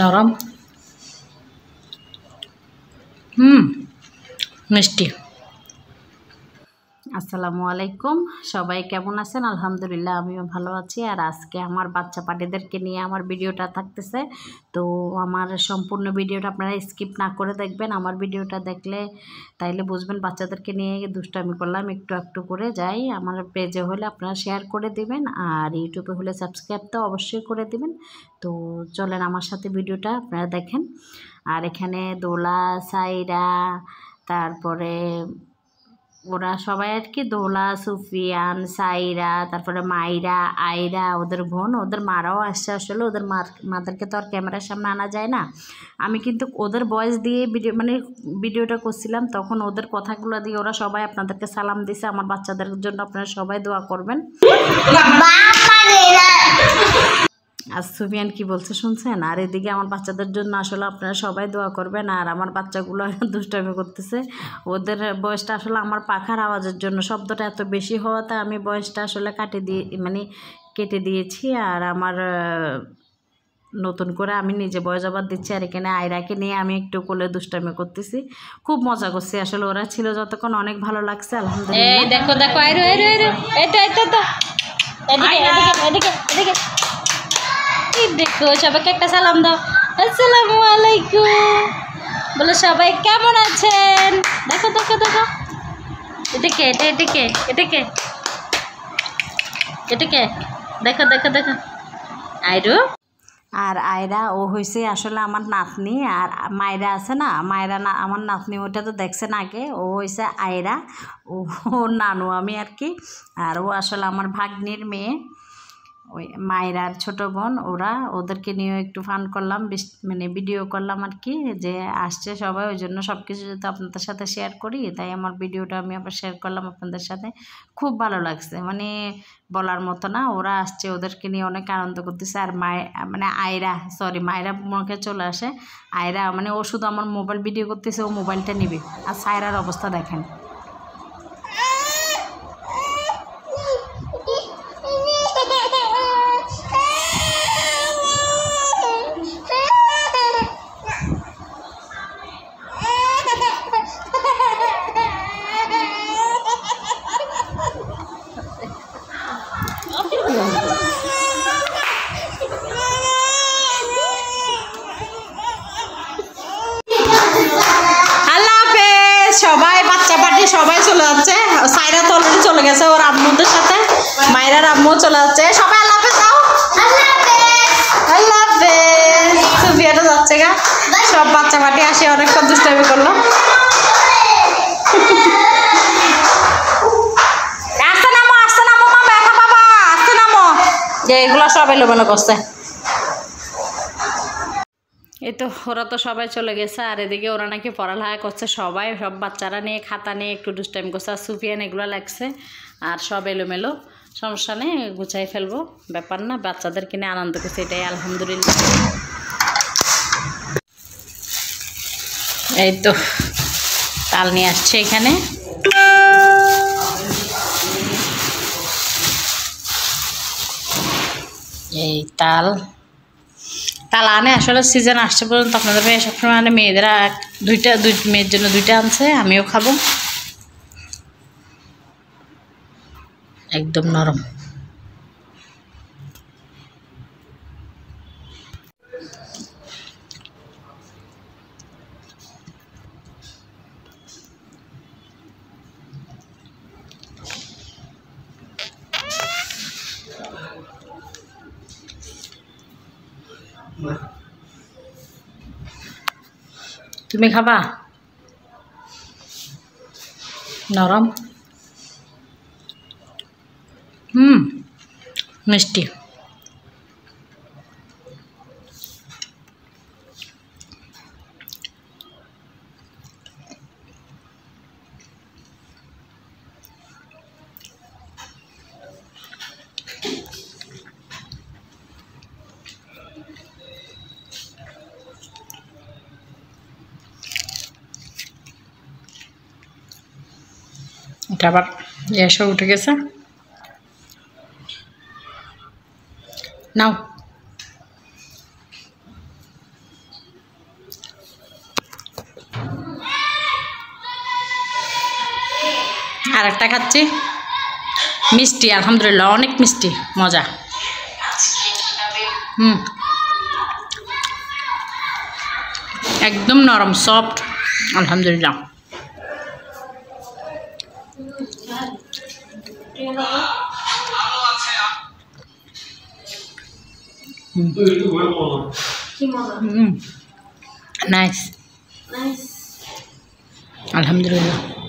নরম মিষ্টি। আসসালামু আলাইকুম, সবাই কেমন আছেন? আলহামদুলিল্লাহ আমিও ভালো আছি। আর আজকে আমার বাচ্চা পাটিদেরকে নিয়ে আমার ভিডিওটা থাকতেছে। তো আমার সম্পূর্ণ ভিডিওটা আপনারা স্কিপ না করে দেখবেন। আমার ভিডিওটা দেখলে তাইলে বুঝবেন বাচ্চাদেরকে নিয়ে দুষ্টামি করলাম একটু একটু করে যাই। আমার পেজে হলে আপনারা শেয়ার করে দিবেন, আর ইউটিউবে হলে সাবস্ক্রাইব তো অবশ্যই করে দিবেন। তো চলেন আমার সাথে ভিডিওটা আপনারা দেখেন। আর এখানে দোলা, সাইরা, তারপরে ওরা সবাই আর কি, দোলা, সুফিয়ান, সাইরা, তারপরে মাইরা, আয়রা, ওদের বোন, ওদের মারাও আসছে। আসলে ওদের মাদেরকে তো আর ক্যামেরার সামনে আনা যায় না। আমি কিন্তু ওদের ভয়েস দিয়ে ভিডিওটা করছিলাম, তখন ওদের কথাগুলো দিয়ে ওরা সবাই আপনাদেরকে সালাম দিছে। আমার বাচ্চাদের জন্য আপনারা সবাই দোয়া করবেন। আর সুফিয়ান কি বলছে শুনছেন? আর এদিকে আমার বাচ্চাদের জন্য আসলে আপনারা সবাই দোয়া করবেন। আর আমার বাচ্চাগুলো দুষ্টামি করতেছে। ওদের বয়সটা আসলে আমার পাখার আওয়াজের জন্য শব্দটা এত বেশি হওয়াতে আমি বয়সটা আসলে কেটে দিয়েছি। আর আমার নতুন করে আমি নিজে বয়স আবার দিচ্ছি। আর এখানে আয়রাকে নিয়ে আমি একটু কোলে দুষ্টামি করতেছি, খুব মজা করছি। আসলে ওরা ছিল যতক্ষণ অনেক ভালো লাগছে আলহামদুলিল্লাহ। দেখো দেখো আয়রা, এদিকে দেখো, সবাইকে একটা সালাম দাও। আসসালামু আলাইকুম বলো, সবাই কেমন আছেন? দেখো দেখো দেখো, এটাকে দেখো দেখো দেখো আয়রু। আর আয়রা ও হয়েছে আসলে আমার নাতনি। আর মায়রা আছে না, মায়রা না আমার নাতনি, ওটা তো দেখছেন আগে। ও হয়েছে আয়রা, ওর নানু আমি আর কি। আর ও আসলে আমার ভাগ্নির মেয়ে, ওই মায়েরার ছোট বোন। ওদেরকে নিয়েও একটু ফান করলাম, ভিডিও করলাম আর কি, যে আসছে সবাই, ওই জন্য সব কিছু যদি আপনাদের সাথে শেয়ার করি, তাই আমার ভিডিওটা আমি আবার শেয়ার করলাম আপনাদের সাথে। খুব ভালো লাগছে, বলার মতো না। ওরা আসছে, ওদেরকে নিয়ে অনেক আনন্দ করতেছে। আর মায়েরা মুখে চলে আসে। আয়রা ও শুধু আমার মোবাইল ভিডিও করতেছে, ও মোবাইলটা নিবে। আর সায়রার অবস্থা দেখেন। সবাই বাচ্চা পার্টি সবাই চলে যাচ্ছে। সাইরা তো অলরেডি চলে গেছে ওর আম্মুদের সাথে, মায়েরার আম্মু চলে যাচ্ছে। সবাই আল্লাহ হাফেজ দাও। আল্লাহ হাফেজ। সুফিয়াটা যাচ্ছে গা। সব বাচ্চা পার্টি আসে অনেকক্ষণ দুষ্টামি করলো। আস্তে নামো মা, ব্যথা পাবা, আস্তে নামো। যে এগুলো সব এলোমেলো করছে। এই তো ওরা তো সবাই চলে গেছে। আর এদিকে ওরা নাকি পড়ালেখা করছে, সব বাচ্চারা নিয়ে খাতা নিয়ে একটু দুষ্টাইম করছে। আর সুফিয়ান এগুলো লাগছে, আর সব এলোমেলো, সমস্যা নেই, গুছাই ফেলবো, ব্যাপার না। বাচ্চাদেরকে নিয়ে আনন্দ করছে, এটাই আলহামদুলিল্লাহ। এই তো তাল নিয়ে আসছে এখানে। এই তাল আনে আসলে সিজন আসছে পর্যন্ত আপনাদের ভাই সবসময় মেয়েদেরা দুই মেয়ের জন্য দুইটা আনছে, আমিও খাবো। একদম নরম। তুমি খাবা? নরম মিষ্টি। এটা আবার গ্যাসও উঠে গেছে। নাও আর একটা খাচ্ছি মিষ্টি, আলহামদুলিল্লাহ অনেক মিষ্টি, মজা। একদম নরম, সফট, আলহামদুলিল্লাহ। নাইস, আলহামদুলিল্লাহ।